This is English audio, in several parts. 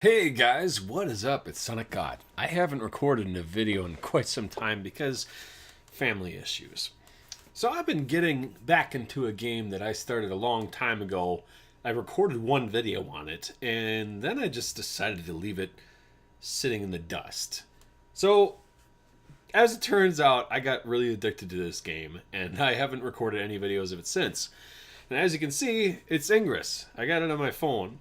Hey guys, what is up? It's Sonic God. I haven't recorded a video in quite some time because family issues. So I've been getting back into a game that I started a long time ago. I recorded one video on it and then I just decided to leave it sitting in the dust. So as it turns out, I got really addicted to this game and I haven't recorded any videos of it since. And as you can see, it's Ingress. I got it on my phone.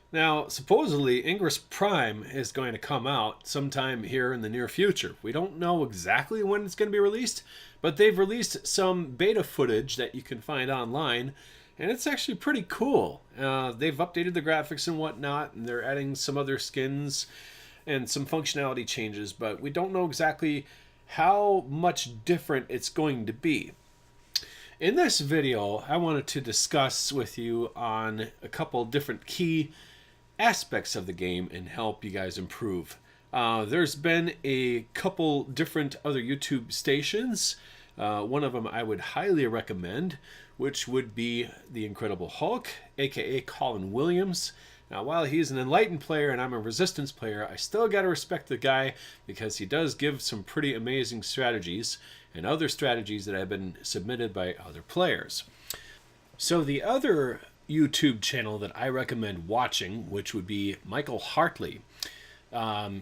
Now, supposedly, Ingress Prime is going to come out sometime here in the near future. We don't know exactly when it's going to be released, but they've released some beta footage that you can find online, and it's actually pretty cool. They've updated the graphics and whatnot, and they're adding some other skins and some functionality changes, but we don't know exactly how much different it's going to be. In this video, I wanted to discuss with you on a couple different key aspects of the game and help you guys improve. There's been a couple different other YouTube stations. One of them I would highly recommend, which would be the Incredible Hulk, aka Colin Williams. Now, while he's an enlightened player and I'm a resistance player, I still gotta respect the guy because he does give some pretty amazing strategies and other strategies that have been submitted by other players. So the other YouTube channel that I recommend watching, which would be Michael Hartley.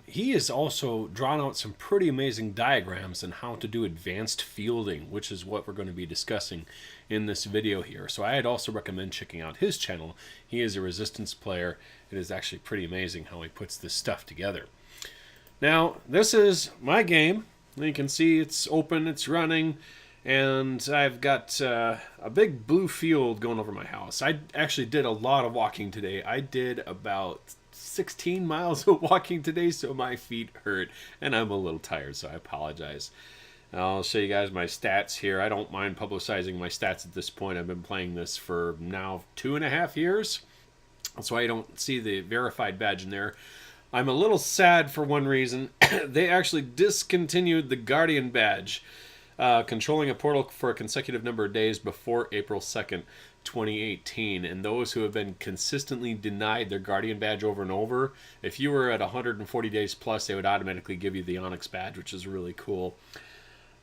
He has also drawn out some pretty amazing diagrams on how to do advanced fielding, which is what we're going to be discussing in this video here. So I'd also recommend checking out his channel. He is a resistance player. It is actually pretty amazing how he puts this stuff together. Now, this is my game. You can see it's open, it's running, and I've got a big blue field going over my house. I actually did a lot of walking today. I did about 16 miles of walking today, so my feet hurt, and I'm a little tired, so I apologize. I'll show you guys my stats here. I don't mind publicizing my stats at this point. I've been playing this for now 2.5 years. That's why you don't see the verified badge in there. I'm a little sad for one reason. They actually discontinued the Guardian badge. Controlling a portal for a consecutive number of days before April 2nd, 2018. And those who have been consistently denied their Guardian badge over and over, if you were at 140 days plus, they would automatically give you the Onyx badge, which is really cool.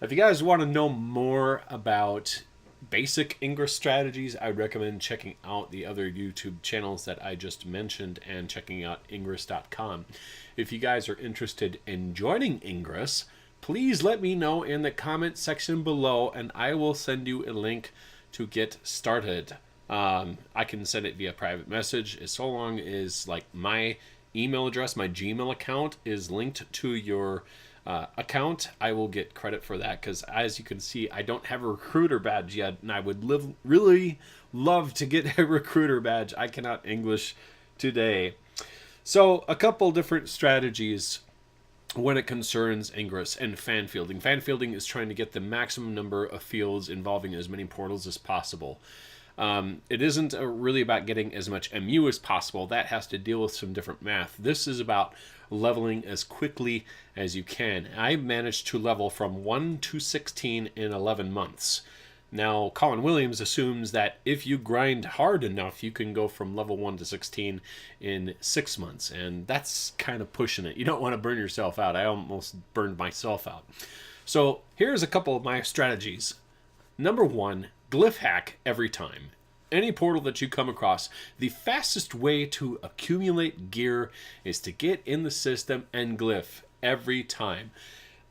If you guys want to know more about basic Ingress strategies, I would recommend checking out the other YouTube channels that I just mentioned and checking out ingress.com. If you guys are interested in joining Ingress, please let me know in the comment section below and I will send you a link to get started. I can send it via private message as so long as like my email address, my Gmail account is linked to your account. I will get credit for that because as you can see, I don't have a recruiter badge yet and I would really love to get a recruiter badge. I cannot English today. So a couple different strategies when it concerns Ingress and fan fielding. Fan fielding is trying to get the maximum number of fields involving as many portals as possible. It isn't really about getting as much MU as possible. That has to deal with some different math. This is about leveling as quickly as you can. I managed to level from 1 to 16 in 11 months. Now, Colin Williams assumes that if you grind hard enough, you can go from level 1 to 16 in 6 months, and that's kind of pushing it. You don't want to burn yourself out. I almost burned myself out. So here's a couple of my strategies. Number 1, glyph hack every time. Any portal that you come across, the fastest way to accumulate gear is to get in the system and glyph every time.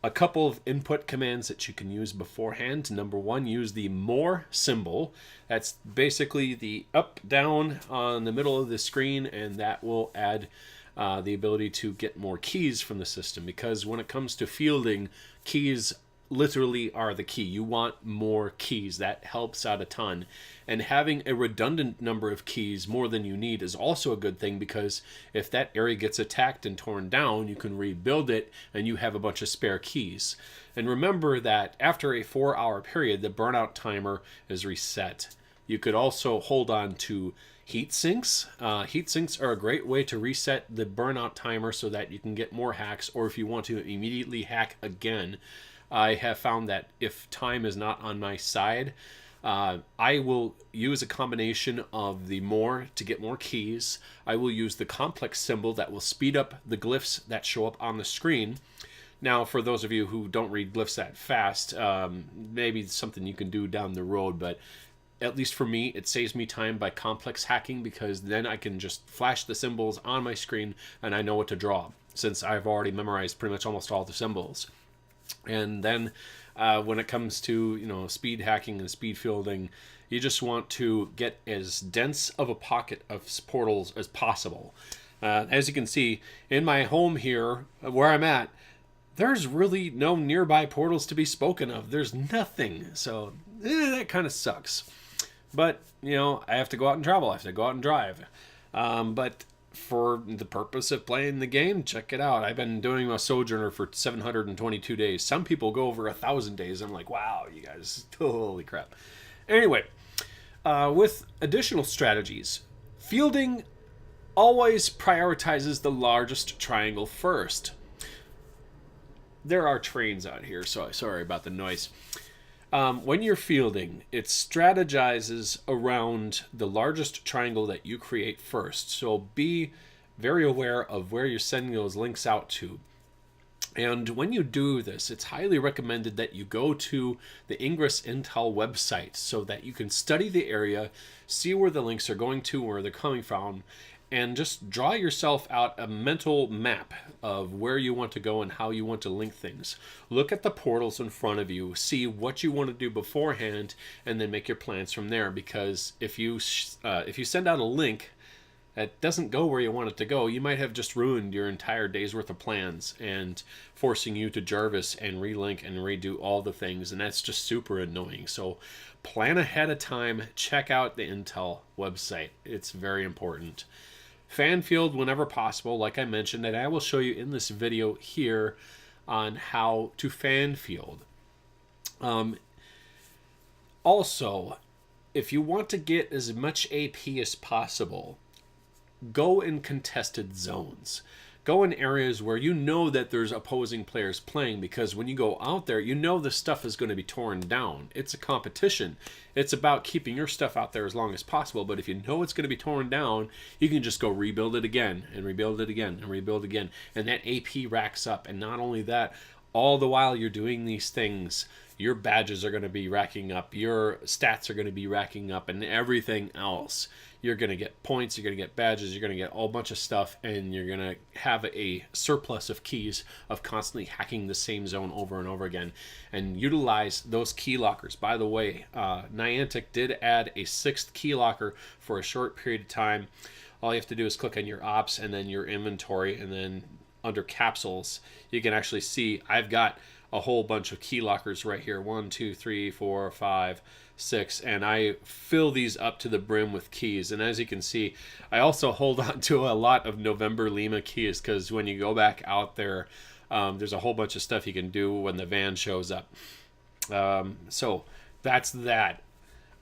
A couple of input commands that you can use beforehand. Number 1, use the more symbol. That's basically the up, down on the middle of the screen, and that will add the ability to get more keys from the system, because when it comes to fielding, keys literally are the key. You want more keys. That helps out a ton. And having a redundant number of keys more than you need is also a good thing, because if that area gets attacked and torn down, you can rebuild it and you have a bunch of spare keys. And remember that after a 4-hour period, the burnout timer is reset. You could also hold on to heat sinks. Heat sinks are a great way to reset the burnout timer so that you can get more hacks, or if you want to immediately hack again. I have found that if time is not on my side, I will use a combination of the more to get more keys. I will use the complex symbol that will speed up the glyphs that show up on the screen. Now, for those of you who don't read glyphs that fast, maybe it's something you can do down the road, but at least for me, it saves me time by complex hacking, because then I can just flash the symbols on my screen and I know what to draw, since I've already memorized pretty much almost all the symbols. And then when it comes to speed hacking and speed fielding, you just want to get as dense of a pocket of portals as possible. As you can see in my home here, where I'm at, there's really no nearby portals to be spoken of. There's nothing, so that kind of sucks. But I have to go out and travel. I have to go out and drive. But for the purpose of playing the game, check it out. I've been doing a Sojourner for 722 days. Some people go over 1,000 days. I'm like, wow, you guys, holy crap. Anyway, with additional strategies, fielding always prioritizes the largest triangle first. There are trains out here, so sorry about the noise. When you're fielding, it strategizes around the largest triangle that you create first. So be very aware of where you're sending those links out to. And when you do this, it's highly recommended that you go to the Ingress Intel website so that you can study the area, see where the links are going to, where they're coming from, and just draw yourself out a mental map of where you want to go and how you want to link things. Look at the portals in front of you, see what you want to do beforehand, and then make your plans from there. Because if you send out a link that doesn't go where you want it to go, you might have just ruined your entire day's worth of plans and forcing you to Jarvis and relink and redo all the things, and that's just super annoying. So plan ahead of time, check out the Intel website. It's very important. Fan field whenever possible, like I mentioned, and I will show you in this video here on how to fan field. Also, if you want to get as much AP as possible, go in contested zones. Go in areas where you know that there's opposing players playing, because when you go out there, you know the stuff is going to be torn down. It's a competition. It's about keeping your stuff out there as long as possible, but if you know it's going to be torn down, you can just go rebuild it again, and rebuild it again, and rebuild again, and that AP racks up. And not only that, all the while you're doing these things, your badges are going to be racking up, your stats are going to be racking up, and everything else. You're going to get points, you're going to get badges, you're going to get a whole bunch of stuff, and you're going to have a surplus of keys of constantly hacking the same zone over and over again. And utilize those key lockers. By the way, Niantic did add a 6th key locker for a short period of time. All you have to do is click on your ops and then your inventory, and then under capsules, you can actually see I've got a whole bunch of key lockers right here. 1, 2, 3, 4, 5, 6, and I fill these up to the brim with keys. And as you can see, I also hold on to a lot of November Lima keys, because when you go back out there, there's a whole bunch of stuff you can do when the van shows up. So that's that.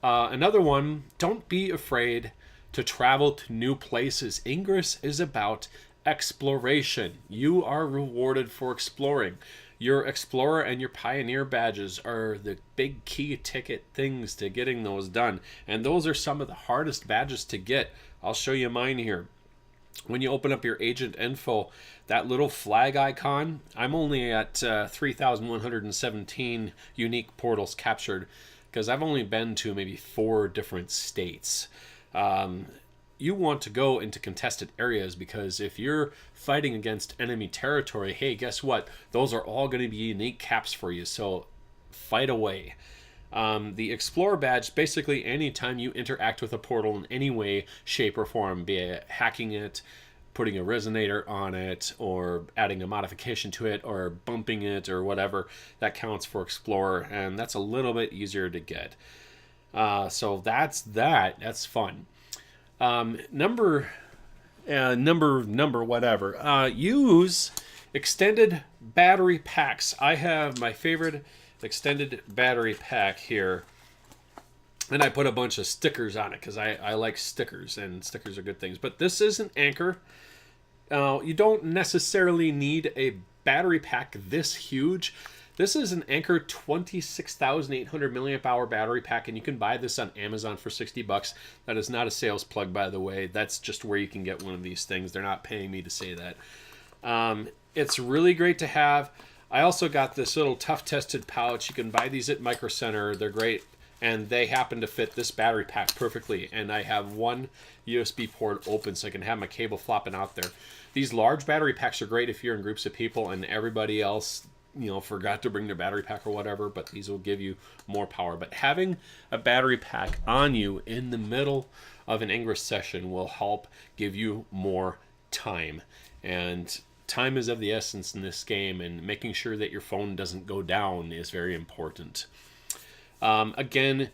Another one, don't be afraid to travel to new places. Ingress is about exploration. You are rewarded for exploring. Your Explorer and your Pioneer badges are the big key ticket things to getting those done. And those are some of the hardest badges to get. I'll show you mine here. When you open up your agent info, that little flag icon, I'm only at 3,117 unique portals captured, because I've only been to maybe 4 different states. You want to go into contested areas, because if you're fighting against enemy territory, hey, guess what? Those are all going to be unique caps for you, so fight away. The Explorer badge, basically anytime you interact with a portal in any way, shape, or form, be it hacking it, putting a resonator on it, or adding a modification to it, or bumping it, or whatever, that counts for Explorer, and that's a little bit easier to get. So that's that. That's fun. Use extended battery packs. I have my favorite extended battery pack here, and I put a bunch of stickers on it because I like stickers, and stickers are good things. But this is an anchor. You don't necessarily need a battery pack this huge. This is an Anchor 26,800 milliamp hour battery pack, and you can buy this on Amazon for $60. That is not a sales plug, by the way. That's just where you can get one of these things. They're not paying me to say that. It's really great to have. I also got this little tough tested pouch. You can buy these at Micro Center. They're great, and they happen to fit this battery pack perfectly. And I have one USB port open so I can have my cable flopping out there. These large battery packs are great if you're in groups of people and everybody else, forgot to bring their battery pack or whatever, but these will give you more power. But having a battery pack on you in the middle of an Ingress session will help give you more time. And time is of the essence in this game, and making sure that your phone doesn't go down is very important. Again,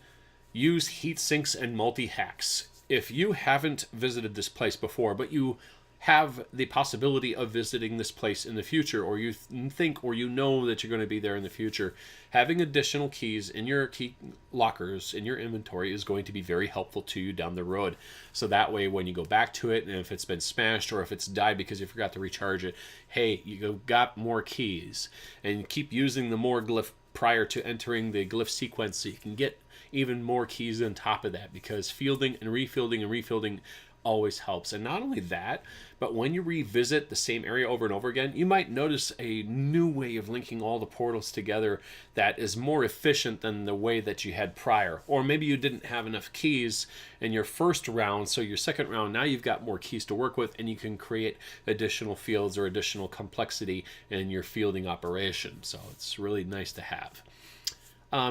use heat sinks and multi-hacks. If you haven't visited this place before, but you have the possibility of visiting this place in the future, or you think or you know that you're going to be there in the future, having additional keys in your key lockers in your inventory is going to be very helpful to you down the road. So that way when you go back to it, and if it's been smashed or if it's died because you forgot to recharge it, hey, you got more keys. And keep using the more glyph prior to entering the glyph sequence so you can get even more keys on top of that, because fielding and refielding always helps. And not only that, but when you revisit the same area over and over again, you might notice a new way of linking all the portals together that is more efficient than the way that you had prior. Or maybe you didn't have enough keys in your first round, so your second round, now you've got more keys to work with, and you can create additional fields or additional complexity in your fielding operation. So it's really nice to have.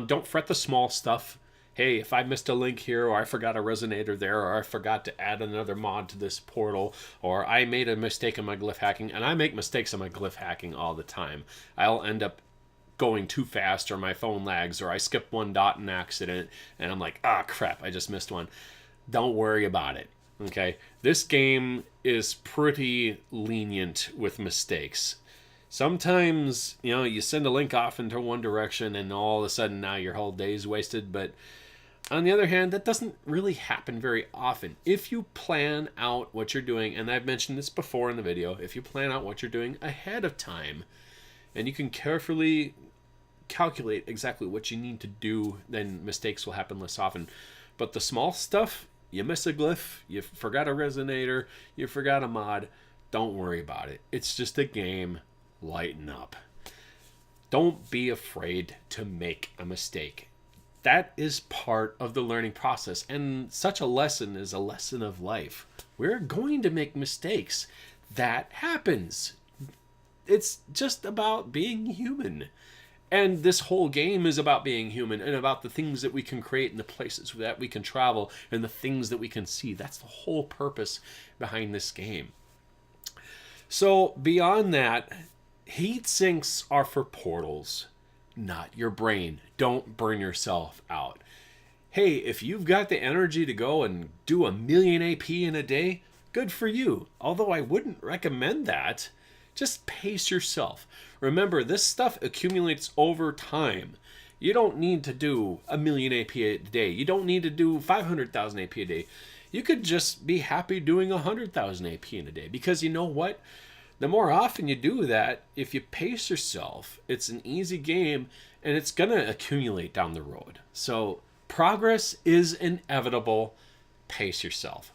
Don't fret the small stuff. Hey, if I missed a link here, or I forgot a resonator there, or I forgot to add another mod to this portal, or I made a mistake in my glyph hacking, and I make mistakes in my glyph hacking all the time. I'll end up going too fast, or my phone lags, or I skip one dot in accident, and I'm like, crap, I just missed one. Don't worry about it, okay? This game is pretty lenient with mistakes. Sometimes, you send a link off into one direction, and all of a sudden now your whole day's wasted, but on the other hand, that doesn't really happen very often. If you plan out what you're doing, and I've mentioned this before in the video, if you plan out what you're doing ahead of time, and you can carefully calculate exactly what you need to do, then mistakes will happen less often. But the small stuff, you miss a glyph, you forgot a resonator, you forgot a mod, don't worry about it. It's just a game. Lighten up. Don't be afraid to make a mistake. That is part of the learning process, and such a lesson is a lesson of life. We're going to make mistakes. That happens. It's just about being human. And this whole game is about being human, and about the things that we can create and the places that we can travel and the things that we can see. That's the whole purpose behind this game. So beyond that, heat sinks are for portals, not your brain. Don't burn yourself out. Hey, if you've got the energy to go and do 1,000,000 AP in a day, good for you. Although I wouldn't recommend that. Just pace yourself. Remember, this stuff accumulates over time. You don't need to do 1,000,000 AP a day. You don't need to do 500,000 AP a day. You could just be happy doing 100,000 AP in a day, because you know what? The more often you do that, if you pace yourself, it's an easy game, and it's going to accumulate down the road. So progress is inevitable. Pace yourself.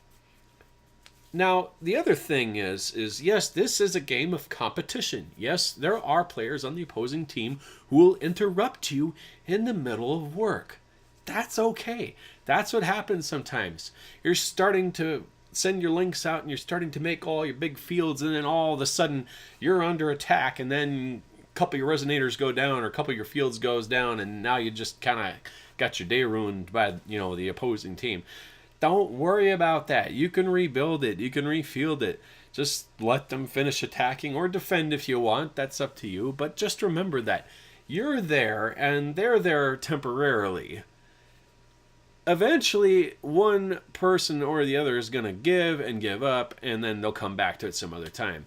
Now, the other thing is yes, this is a game of competition. Yes, there are players on the opposing team who will interrupt you in the middle of work. That's okay. That's what happens sometimes. You're starting to send your links out and you're starting to make all your big fields, and then all of a sudden you're under attack, and then a couple of your resonators go down, or a couple of your fields goes down, and now you just kind of got your day ruined by the opposing team. Don't worry about that. You can rebuild it. You can refield it. Just let them finish attacking, or defend if you want. That's up to you. But just remember that you're there and they're there temporarily. Eventually, one person or the other is going to give and give up, and then they'll come back to it some other time.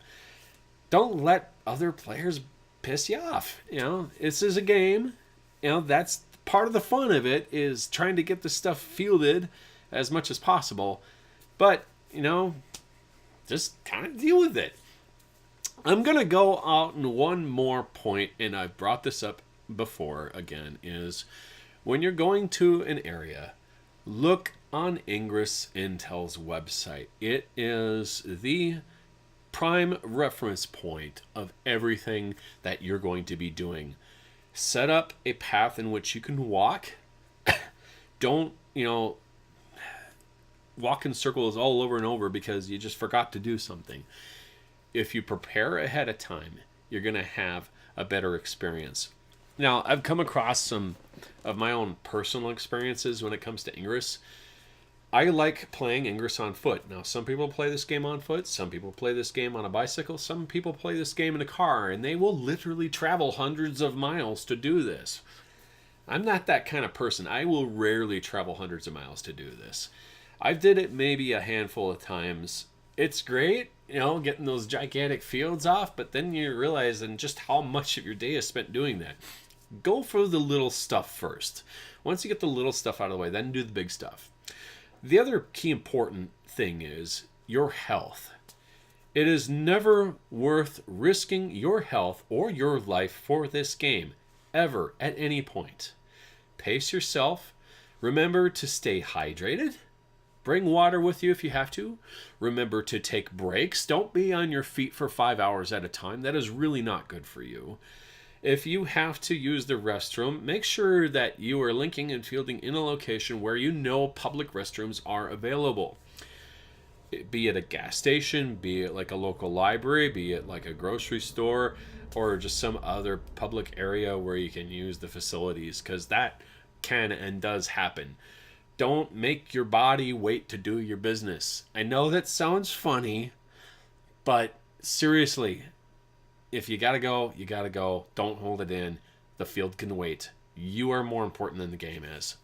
Don't let other players piss you off. This is a game. That's part of the fun of it, is trying to get the stuff fielded as much as possible. But, just kind of deal with it. I'm going to go out on one more point, and I've brought this up before again is when you're going to an area, look on Ingress Intel's website. It is the prime reference point of everything that you're going to be doing. Set up a path in which you can walk. Don't, walk in circles all over and over because you just forgot to do something. If you prepare ahead of time, you're going to have a better experience. Now, I've come across some of my own personal experiences when it comes to Ingress. I like playing Ingress on foot. Now, some people play this game on foot. Some people play this game on a bicycle. Some people play this game in a car, and they will literally travel hundreds of miles to do this. I'm not that kind of person. I will rarely travel hundreds of miles to do this. I've did it maybe a handful of times. It's great, getting those gigantic fields off, but then you realize just how much of your day is spent doing that. Go for the little stuff first. Once you get the little stuff out of the way, then do the big stuff. The other key important thing is your health. It is never worth risking your health or your life for this game, ever, at any point. Pace yourself. Remember to stay hydrated. Bring water with you if you have to. Remember to take breaks. Don't be on your feet for 5 hours at a time. That is really not good for you. If you have to use the restroom, make sure that you are linking and fielding in a location where you know public restrooms are available. Be it a gas station, be it like a local library, be it like a grocery store, or just some other public area where you can use the facilities, because that can and does happen. Don't make your body wait to do your business. I know that sounds funny, but seriously, if you gotta go, you gotta go. Don't hold it in. The field can wait. You are more important than the game is.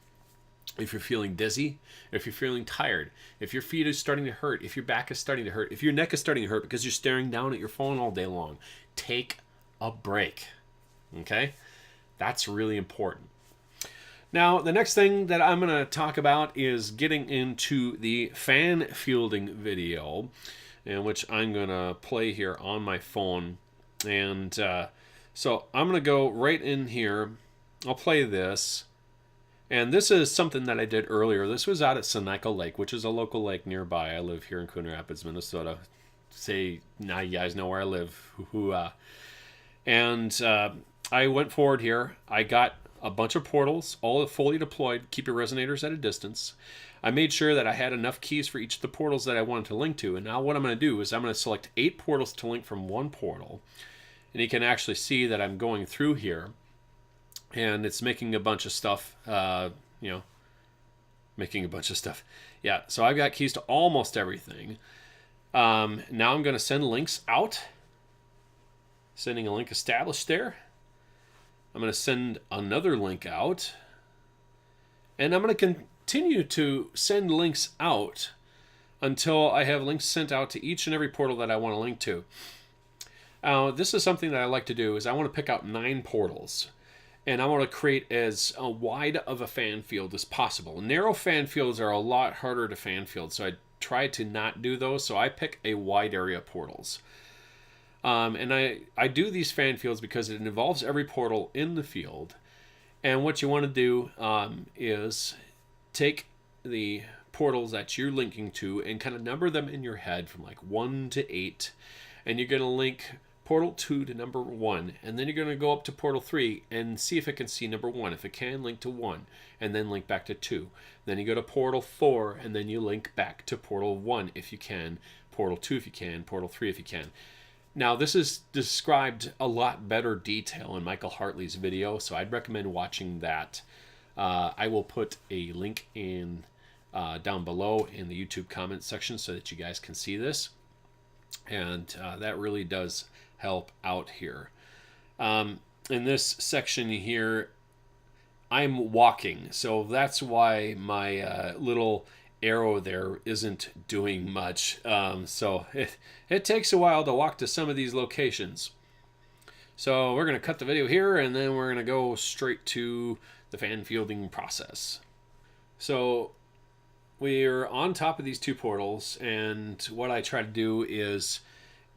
If you're feeling dizzy, if you're feeling tired, if your feet is starting to hurt, if your back is starting to hurt, if your neck is starting to hurt because you're staring down at your phone all day long, take a break. Okay? That's really important. Now, the next thing that I'm going to talk about is getting into the fan fielding video, in which I'm going to play here on my phone. And so I'm going to go right in here. I'll play this. And this is something that I did earlier. This was out at Seneca Lake, which is a local lake nearby. I live here in Coon Rapids, Minnesota. Now you guys know where I live. And I went forward here. I got a bunch of portals, all fully deployed. Keep your resonators at a distance. I made sure that I had enough keys for each of the portals that I wanted to link to. And now what I'm going to do is I'm going to select 8 portals to link from one portal. And you can actually see that I'm going through here. And it's making a bunch of stuff, making a bunch of stuff. Yeah, so I've got keys to almost everything. Now I'm going to send links out. Sending a link established there. I'm going to send another link out. And I'm going to continue to send links out until I have links sent out to each and every portal that I want to link to. This is something that I like to do, is I want to pick out 9 portals. And I want to create as wide of a fan field as possible. Narrow fan fields are a lot harder to fan field, so I try to not do those. So I pick a wide area portals. And I do these fan fields because it involves every portal in the field. And what you want to do is take the portals that you're linking to and kind of number them in your head from like 1 to 8. And you're going to link portal 2 to number 1, and then you're going to go up to portal 3 and see if it can see number 1. If it can, link to 1, and then link back to 2. Then you go to portal 4, and then you link back to portal 1 if you can, portal 2 if you can, portal 3 if you can. Now, this is described a lot better detail in Michael Hartley's video, so I'd recommend watching that. I will put a link in down below in the YouTube comment section so that you guys can see this. And that really does help out here. In this section here, I'm walking, so that's why my little arrow there isn't doing much. So it takes a while to walk to some of these locations. So we're going to cut the video here, and then we're going to go straight to the fan fielding process. So we're on top of these 2 portals, and what I try to do is,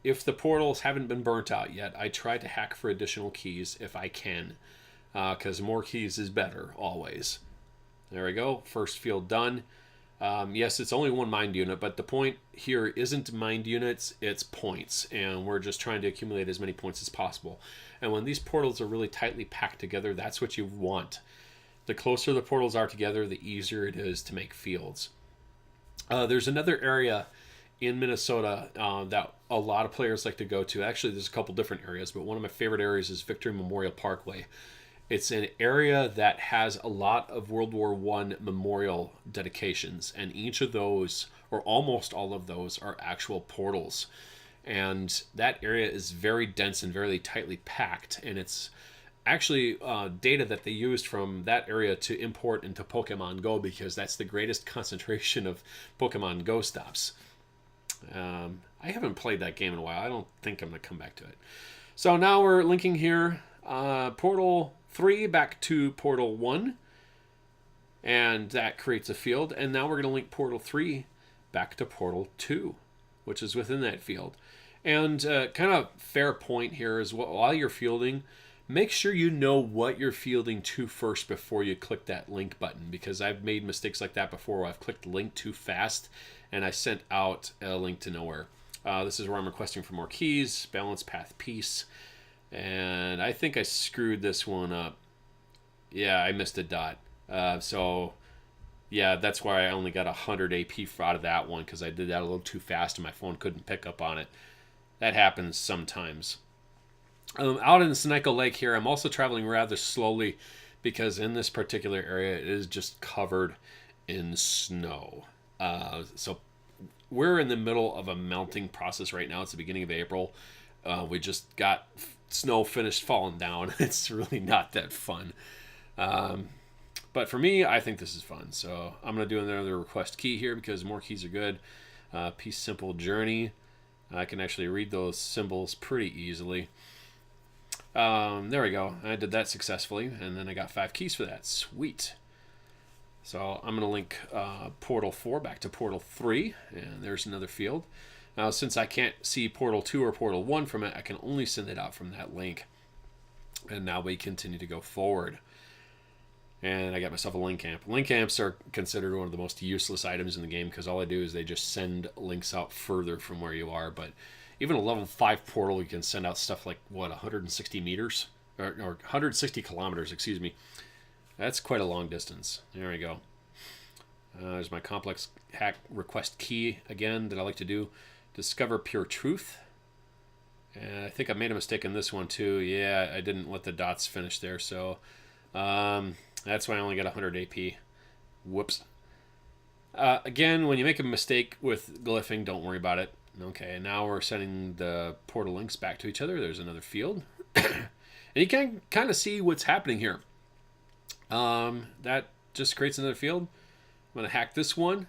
if the portals haven't been burnt out yet, I try to hack for additional keys if I can. because more keys is better always. There we go. First field done. Yes, it's only one mind unit, but the point here isn't mind units, it's points. And we're just trying to accumulate as many points as possible. And when these portals are really tightly packed together, that's what you want. The closer the portals are together, the easier it is to make fields. There's another area in Minnesota that a lot of players like to go to. Actually, there's a couple different areas, but one of my favorite areas is Victory Memorial Parkway. It's an area that has a lot of World War I memorial dedications, and each of those, or almost all of those, are actual portals. And that area is very dense and very tightly packed, and it's actually data that they used from that area to import into Pokemon Go, because that's the greatest concentration of Pokemon Go stops. I haven't played that game in a while. I don't think I'm going to come back to it. So now we're linking here Portal 3 back to Portal 1, and that creates a field. And now we're going to link Portal 3 back to Portal 2, which is within that field. And kind of fair point here is while you're fielding, make sure you know what you're fielding to first before you click that link button, because I've made mistakes like that before where I've clicked link too fast and I sent out a link to nowhere. This is where I'm requesting for more keys, balance, path, peace. And I think I screwed this one up. Yeah, I missed a dot. So, yeah, that's why I only got 100 AP out of that one, because I did that a little too fast and my phone couldn't pick up on it. That happens sometimes. Out in Seneca Lake here, I'm also traveling rather slowly because in this particular area it is just covered in snow. So we're in the middle of a melting process right now. It's the beginning of April. We just got snow finished falling down. It's really not that fun. But for me, I think this is fun. So I'm going to do another request key here because more keys are good. Peace Simple Journey. I can actually read those symbols pretty easily. There we go. I did that successfully, and then I got 5 keys for that. Sweet. So I'm going to link Portal 4 back to Portal 3, and there's another field. Now, since I can't see Portal 2 or Portal 1 from it, I can only send it out from that link. And now we continue to go forward. And I got myself a link amp. Link amps are considered one of the most useless items in the game because all I do is they just send links out further from where you are. But even a level 5 portal, you can send out stuff like, what, 160 meters? Or 160 kilometers, excuse me. That's quite a long distance. There we go. There's my complex hack request key again that I like to do. Discover pure truth. And I think I made a mistake in this one too. Yeah, I didn't let the dots finish there, so that's why I only got 100 AP. Whoops. Again, when you make a mistake with glyphing, don't worry about it. Okay, now we're sending the portal links back to each other. There's another field. And you can kind of see what's happening here. That just creates another field. I'm going to hack this one.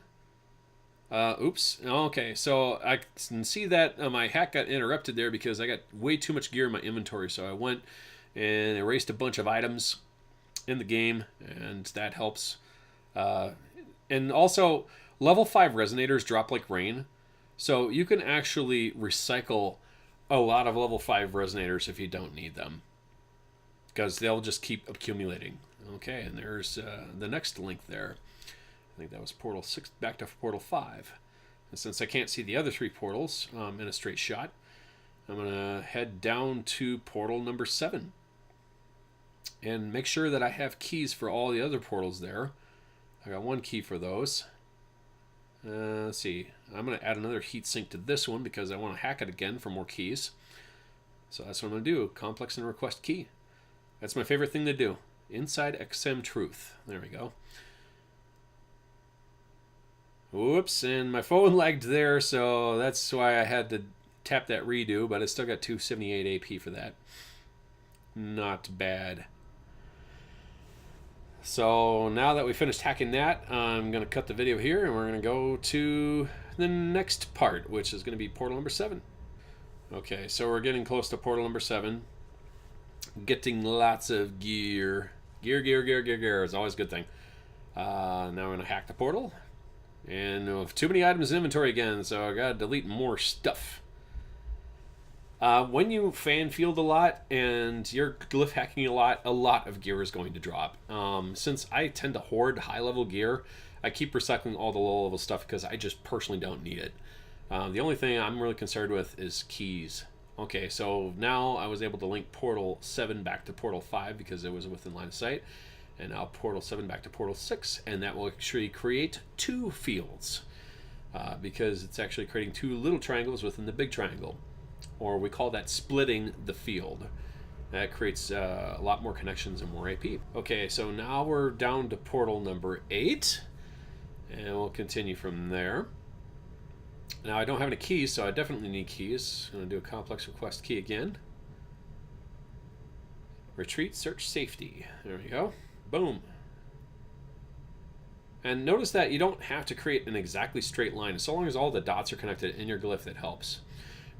Oops. Okay, so I can see that my hack got interrupted there because I got way too much gear in my inventory. So I went and erased a bunch of items in the game, and that helps. And also, level 5 resonators drop like rain. So you can actually recycle a lot of level 5 resonators if you don't need them, because they'll just keep accumulating. Okay, and there's the next link there. I think that was Portal 6 back to Portal 5. And since I can't see the other 3 portals in a straight shot, I'm going to head down to portal number 7. And make sure that I have keys for all the other portals there. I got 1 key for those. Let's see. I'm going to add another heat sink to this one because I want to hack it again for more keys. So that's what I'm going to do. Complex and request key. That's my favorite thing to do. Inside XM Truth. There we go. Whoops, and my phone lagged there, so that's why I had to tap that redo, but I still got 278 AP for that. Not bad. So now that we finished hacking that, I'm going to cut the video here, and we're going to go to the next part, which is going to be portal number 7. Okay, so we're getting close to portal number 7. Getting lots of gear. Gear is always a good thing. Now we're going to hack the portal. And we have too many items in inventory again, so I gotta delete more stuff. When you fan field a lot and you're glyph hacking a lot of gear is going to drop. Since I tend to hoard high level gear, I keep recycling all the low level stuff because I just personally don't need it. The only thing I'm really concerned with is keys. Okay, so now I was able to link Portal 7 back to Portal 5 because it was within line of sight. And now Portal 7 back to Portal 6, and that will actually create 2 fields. Because it's actually creating 2 little triangles within the big triangle. Or we call that splitting the field. That creates a lot more connections and more AP. Okay, so now we're down to portal number 8. And we'll continue from there. Now I don't have any keys, so I definitely need keys. I'm going to do a complex request key again. Retreat, search, safety. There we go. Boom. And notice that you don't have to create an exactly straight line. So long as all the dots are connected in your glyph, that helps.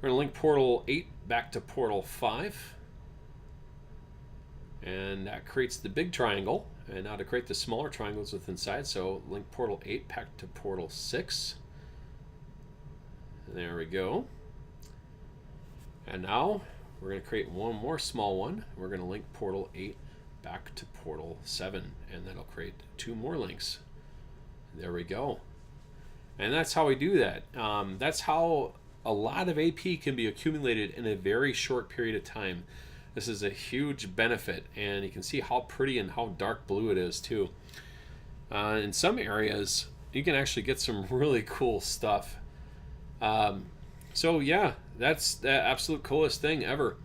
We're going to link portal 8 back to portal 5. And that creates the big triangle. And now to create the smaller triangles within inside, so link portal 8 back to portal 6. There we go. And now we're going to create one more small one. We're going to link portal 8 back to portal 7. And that'll create 2 more links. There we go. And that's how we do that. That's how a lot of AP can be accumulated in a very short period of time. This is a huge benefit, and you can see how pretty and how dark blue it is too. In some areas, you can actually get some really cool stuff. So yeah, that's the absolute coolest thing ever.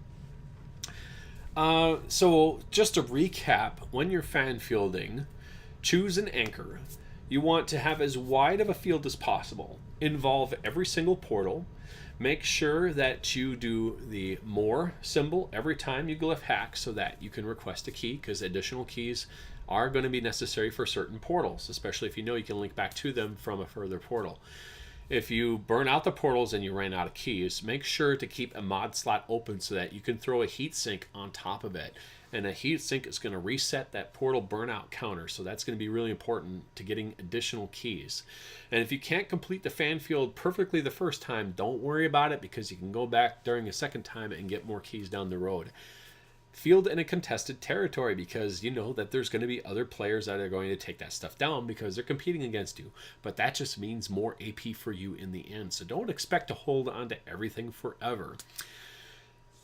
So just to recap, when you're fan fielding, choose an anchor. You want to have as wide of a field as possible. Involve every single portal. Make sure that you do the more symbol every time you glyph hack so that you can request a key, because additional keys are going to be necessary for certain portals, especially if you know you can link back to them from a further portal. If you burn out the portals and you ran out of keys, make sure to keep a mod slot open so that you can throw a heatsink on top of it. And a heatsink is going to reset that portal burnout counter, so that's going to be really important to getting additional keys. And if you can't complete the fan field perfectly the first time, don't worry about it, because you can go back during a second time and get more keys down the road. Field in a contested territory, because you know that there's going to be other players that are going to take that stuff down because they're competing against you. But that just means more AP for you in the end, so don't expect to hold on to everything forever.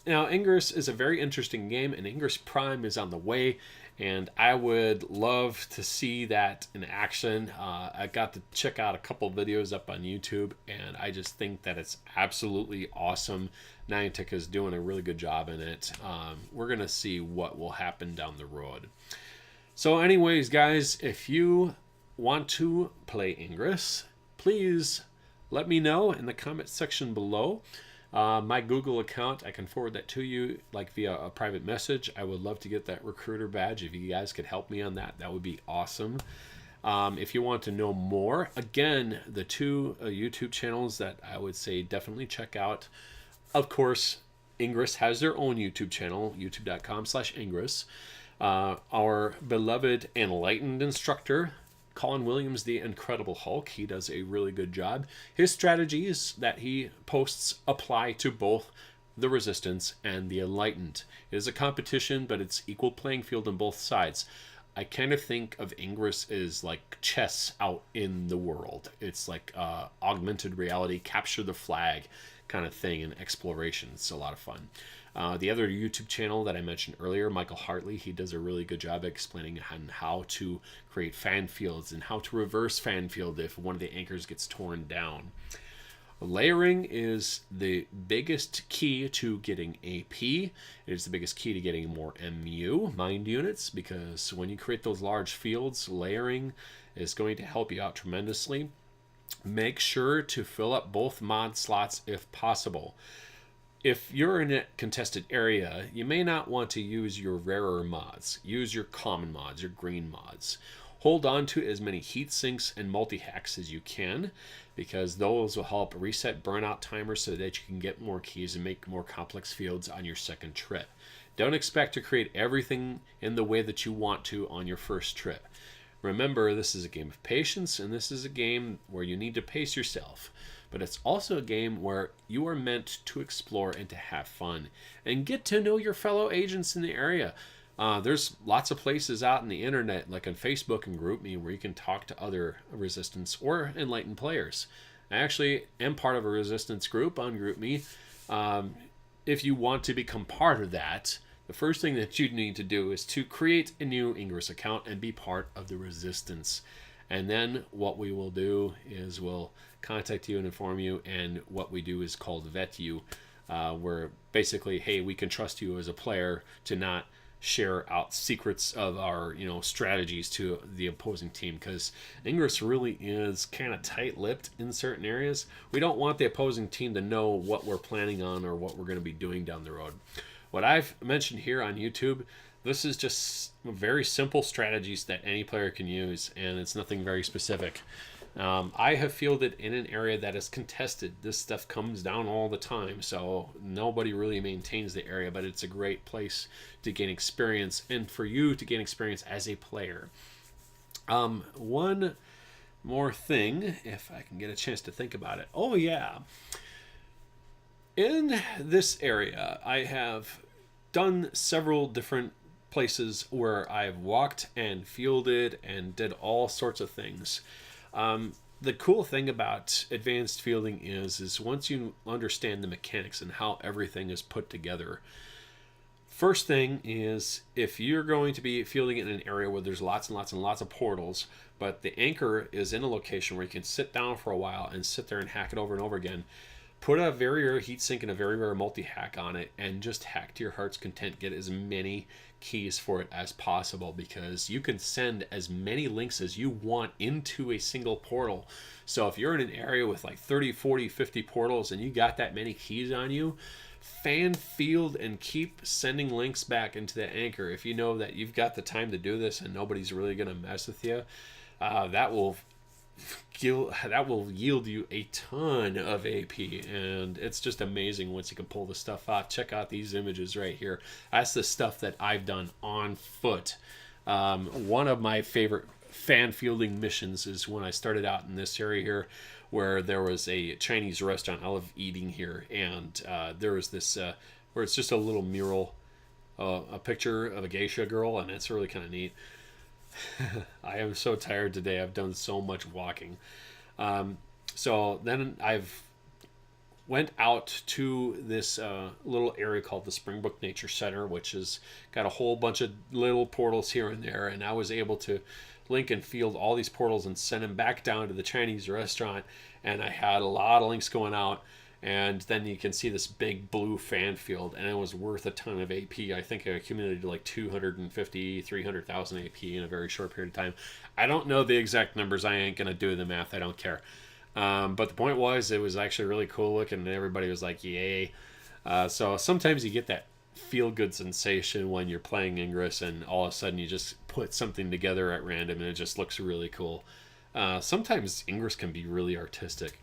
Now, Ingress is a very interesting game, and Ingress Prime is on the way, and I would love to see that in action. I got to check out a couple videos up on YouTube, and I just think that it's absolutely awesome. Niantic is doing a really good job in it. We're going to see what will happen down the road. So anyways, guys, if you want to play Ingress, please let me know in the comment section below. My Google account, I can forward that to you like via a private message. I would love to get that recruiter badge. If you guys could help me on that, that would be awesome. If you want to know more, again, the 2 YouTube channels that I would say definitely check out. Of course, Ingress has their own YouTube channel, youtube.com/Ingress. Our beloved Enlightened instructor, Colin Williams, the Incredible Hulk, he does a really good job. His strategies that he posts apply to both the Resistance and the Enlightened. It is a competition, but it's equal playing field on both sides. I kind of think of Ingress as like chess out in the world. It's like augmented reality, capture the flag kind of thing, and exploration. It's a lot of fun. The other YouTube channel that I mentioned earlier, Michael Hartley, he does a really good job explaining how to create fan fields and how to reverse fan field if one of the anchors gets torn down. Layering is the biggest key to getting AP. It is the biggest key to getting more MU, mind units, because when you create those large fields, layering is going to help you out tremendously. Make sure to fill up both mod slots if possible. If you're in a contested area, you may not want to use your rarer mods. Use your common mods, your green mods. Hold on to as many heat sinks and multi-hacks as you can, because those will help reset burnout timers so that you can get more keys and make more complex fields on your second trip. Don't expect to create everything in the way that you want to on your first trip. Remember, this is a game of patience, and this is a game where you need to pace yourself. but it's also a game where you are meant to explore and to have fun and get to know your fellow agents in the area. There's lots of places out in the internet, like on Facebook and GroupMe, where you can talk to other Resistance or Enlightened players. I actually am part of a Resistance group on GroupMe. If you want to become part of that, the first thing that you need to do is to create a new Ingress account and be part of the Resistance. And then what we will do is we'll contact you and inform you, and what we do is called vet you, where basically, hey, we can trust you as a player to not share out secrets of our strategies to the opposing team, because Ingress really is kind of tight-lipped in certain areas. We don't want the opposing team to know what we're planning on or what we're going to be doing down the road. What I've mentioned here on YouTube, this is just very simple strategies that any player can use, and it's nothing very specific. I have fielded in an area that is contested. This stuff comes down all the time, so nobody really maintains the area, but it's a great place to gain experience and for you to gain experience as a player. One more thing, if I can get a chance to think about it. Oh, yeah. In this area, I have done several different places where I've walked and fielded and did all sorts of things. The cool thing about advanced fielding is once you understand the mechanics and how everything is put together, first thing is, if you're going to be fielding in an area where there's lots and lots and lots of portals, but the anchor is in a location where you can sit down for a while and sit there and hack it over and over again, put a very rare heatsink and a very rare multi-hack on it and just hack to your heart's content. Get as many keys for it as possible, because you can send as many links as you want into a single portal. So if you're in an area with like 30, 40, 50 portals and you got that many keys on you, fan field and keep sending links back into the anchor. If you know that you've got the time to do this and nobody's really going to mess with you, that will yield you a ton of AP, and it's just amazing once you can pull the stuff out. Check out these images right here. That's the stuff that I've done on foot. One of my favorite fan fielding missions is when I started out in this area here, where there was a Chinese restaurant. I love eating here, and there was this where it's just a little mural, a picture of a geisha girl, and it's really kind of neat. I am so tired today. I've done so much walking. So then I've went out to this little area called the Springbrook Nature Center, which has got a whole bunch of little portals here and there. And I was able to link and field all these portals and send them back down to the Chinese restaurant. And I had a lot of links going out. And then you can see this big blue fan field, and it was worth a ton of AP. I think I accumulated like 250, 300,000 AP in a very short period of time. I don't know the exact numbers. I ain't going to do the math. I don't care. But the point was, it was actually really cool looking, and everybody was like, yay. So sometimes you get that feel-good sensation when you're playing Ingress, and all of a sudden you just put something together at random, and it just looks really cool. Sometimes Ingress can be really artistic.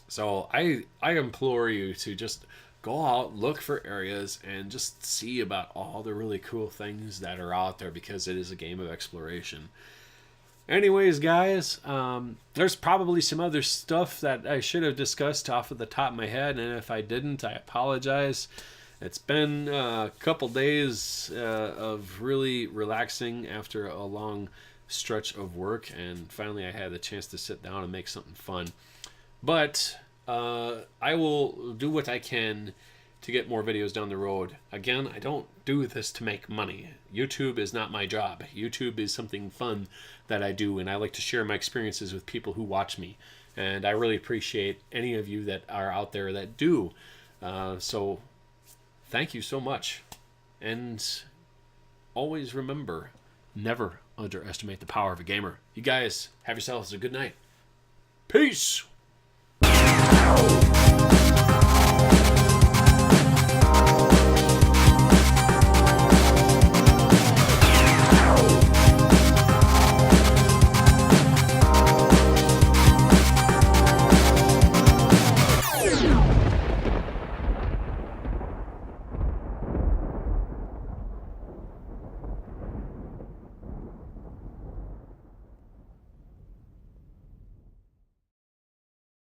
So I implore you to just go out, look for areas, and just see about all the really cool things that are out there, because it is a game of exploration. Anyways, guys, there's probably some other stuff that I should have discussed off of the top of my head, and if I didn't, I apologize. It's been a couple days of really relaxing after a long stretch of work, and finally I had the chance to sit down and make something fun. But I will do what I can to get more videos down the road. Again, I don't do this to make money. YouTube is not my job. YouTube is something fun that I do, and I like to share my experiences with people who watch me. And I really appreciate any of you that are out there that do. So thank you so much. And always remember, never underestimate the power of a gamer. You guys have yourselves a good night. Peace!